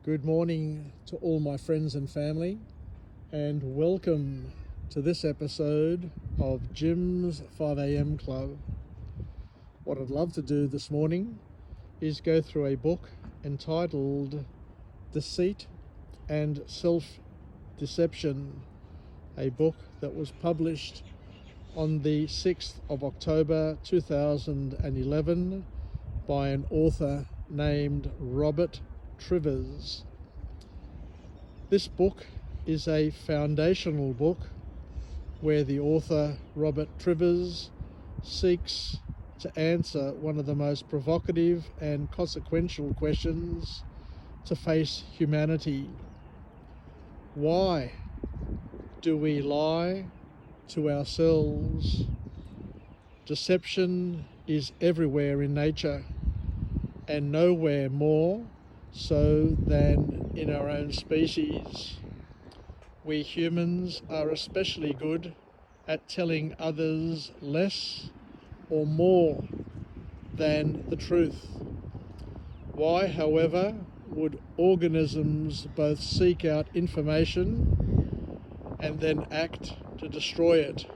Good morning to all my friends and family, and welcome to this episode of Jim's 5am Club. What I'd love to do this morning is go through a book entitled Deceit and Self-Deception, a book that was published on the 6th of October 2011 by an author named Robert Trivers. This book is a foundational book where the author Robert Trivers seeks to answer one of the most provocative and consequential questions to face humanity. Why do we lie to ourselves? Deception is everywhere in nature, and nowhere more so than in our own species. We humans are especially good at telling others less or more than the truth. Why, however, would organisms both seek out information and then act to destroy it?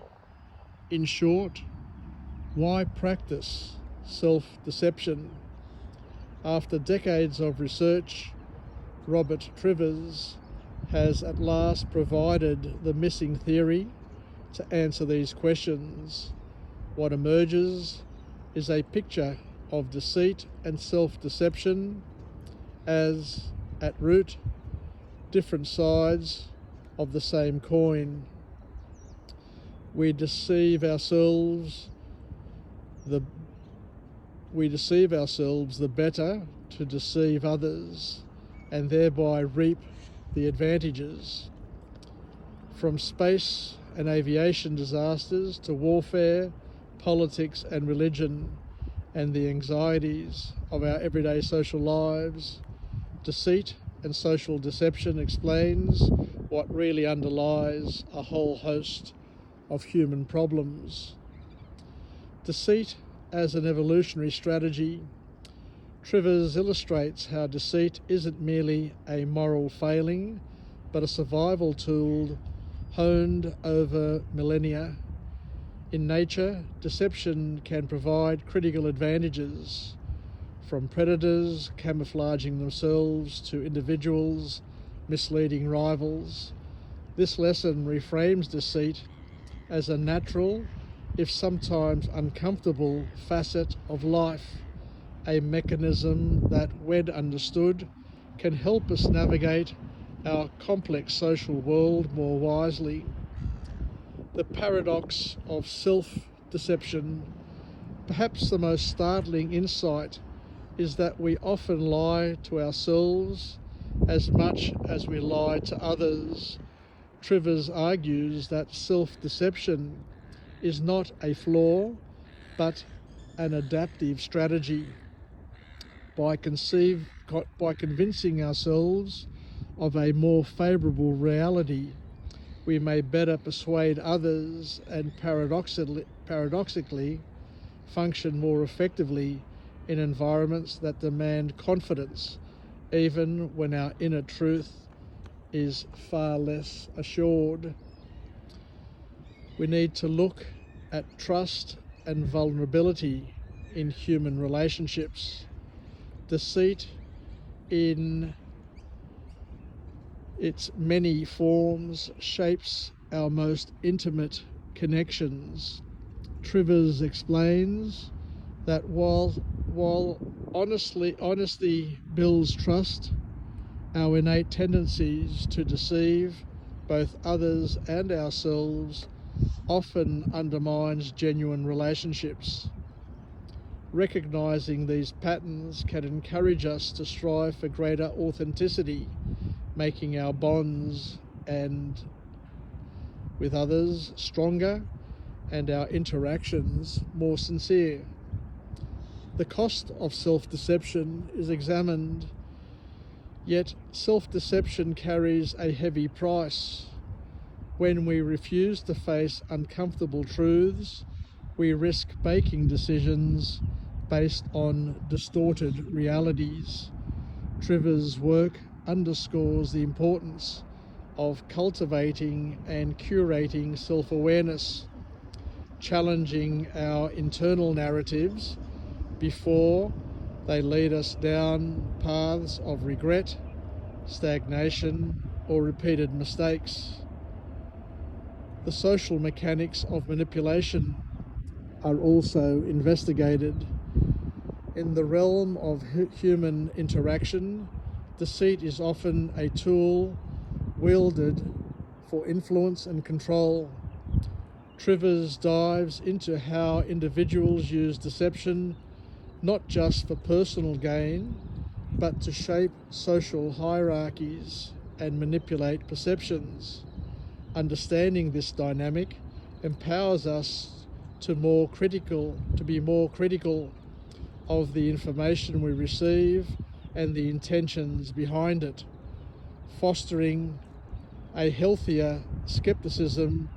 In short, why practice self-deception? After decades of research, Robert Trivers has at last provided the missing theory to answer these questions. What emerges is a picture of deceit and self-deception as, at root, different sides of the same coin. We deceive ourselves the better to deceive others and thereby reap the advantages. From space and aviation disasters to warfare, politics and religion, and the anxieties of our everyday social lives, deceit and social deception explains what really underlies a whole host of human problems. Deceit as an evolutionary strategy, Trivers illustrates how deceit isn't merely a moral failing, but a survival tool honed over millennia. In nature, deception can provide critical advantages, from predators camouflaging themselves to individuals misleading rivals. This lesson reframes deceit as a natural, if sometimes uncomfortable, facet of life, a mechanism that, when understood, can help us navigate our complex social world more wisely. The paradox of self-deception, perhaps the most startling insight, is that we often lie to ourselves as much as we lie to others. Trivers argues that self-deception is not a flaw, but an adaptive strategy. By convincing ourselves of a more favourable reality, we may better persuade others and paradoxically function more effectively in environments that demand confidence, even when our inner truth is far less assured. We need to look at trust and vulnerability in human relationships. Deceit in its many forms shapes our most intimate connections. Trivers explains that while honesty builds trust, our innate tendencies to deceive both others and ourselves often undermines genuine relationships. Recognizing these patterns can encourage us to strive for greater authenticity, making our bonds with others stronger and our interactions more sincere. The cost of self-deception is examined, yet self-deception carries a heavy price. When we refuse to face uncomfortable truths, we risk making decisions based on distorted realities. Trivers' work underscores the importance of cultivating and curating self-awareness, challenging our internal narratives before they lead us down paths of regret, stagnation, or repeated mistakes. The social mechanics of manipulation are also investigated. In the realm of human interaction, deceit is often a tool wielded for influence and control. Trivers dives into how individuals use deception not just for personal gain, but to shape social hierarchies and manipulate perceptions. Understanding this dynamic empowers us to be more critical of the information we receive and the intentions behind it, fostering a healthier skepticism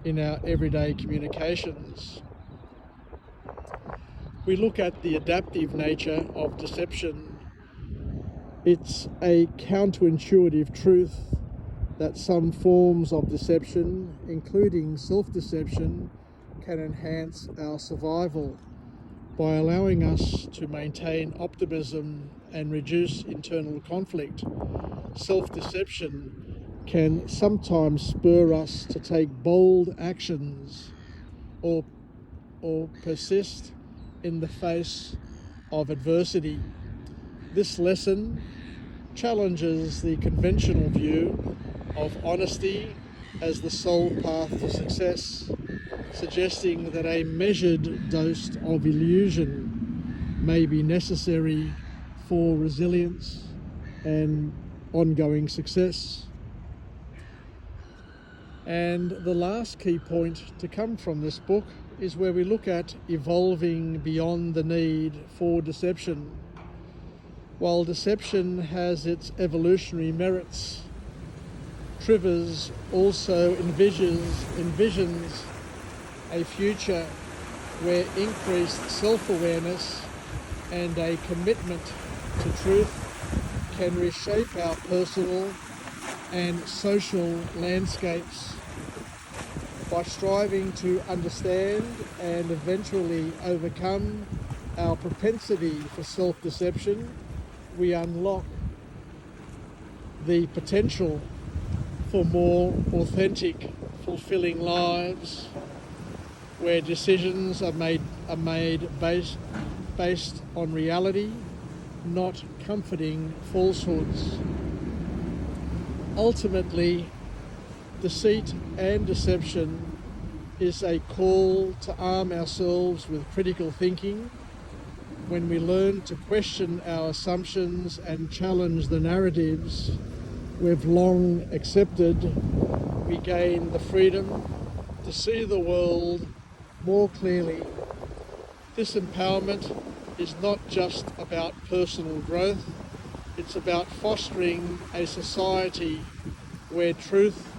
in our everyday communications. We look at the adaptive nature of deception. It's a counterintuitive truth that some forms of deception, including self-deception, can enhance our survival by allowing us to maintain optimism and reduce internal conflict. Self-deception can sometimes spur us to take bold actions or persist in the face of adversity. This lesson challenges the conventional view of honesty as the sole path to success, suggesting that a measured dose of illusion may be necessary for resilience and ongoing success. And the last key point to come from this book is where we look at evolving beyond the need for deception. While deception has its evolutionary merits, Trivers also envisions a future where increased self-awareness and a commitment to truth can reshape our personal and social landscapes. By striving to understand and eventually overcome our propensity for self-deception, we unlock the potential for more authentic, fulfilling lives where decisions are made based on reality, not comforting falsehoods. Ultimately, deceit and deception is a call to arm ourselves with critical thinking. When we learn to question our assumptions and challenge the narratives we've long accepted, we gain the freedom to see the world more clearly. This empowerment is not just about personal growth, it's about fostering a society where truth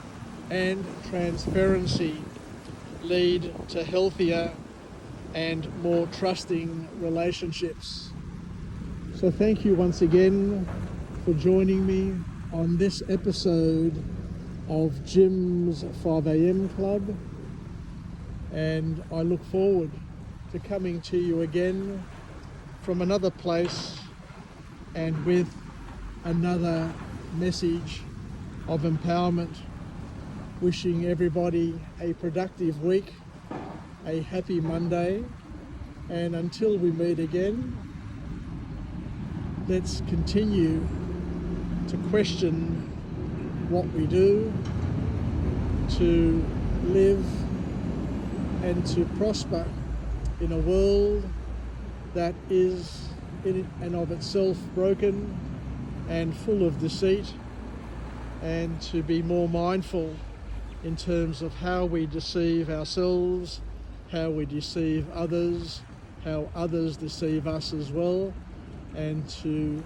and transparency lead to healthier and more trusting relationships. So thank you once again for joining me on this episode of Jim's 5am Club, and I look forward to coming to you again from another place and with another message of empowerment. Wishing everybody a productive week, a happy Monday, and until we meet again, let's continue to question what we do, to live and to prosper in a world that is in and of itself broken and full of deceit, and to be more mindful in terms of how we deceive ourselves, how we deceive others, how others deceive us as well, and to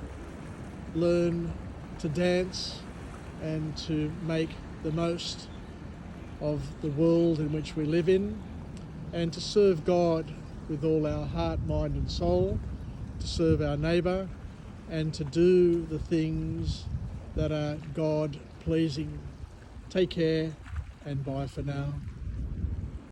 learn to dance and to make the most of the world in which we live in, and to serve God with all our heart, mind and soul, to serve our neighbour, and to do the things that are God pleasing. Take care and bye for now.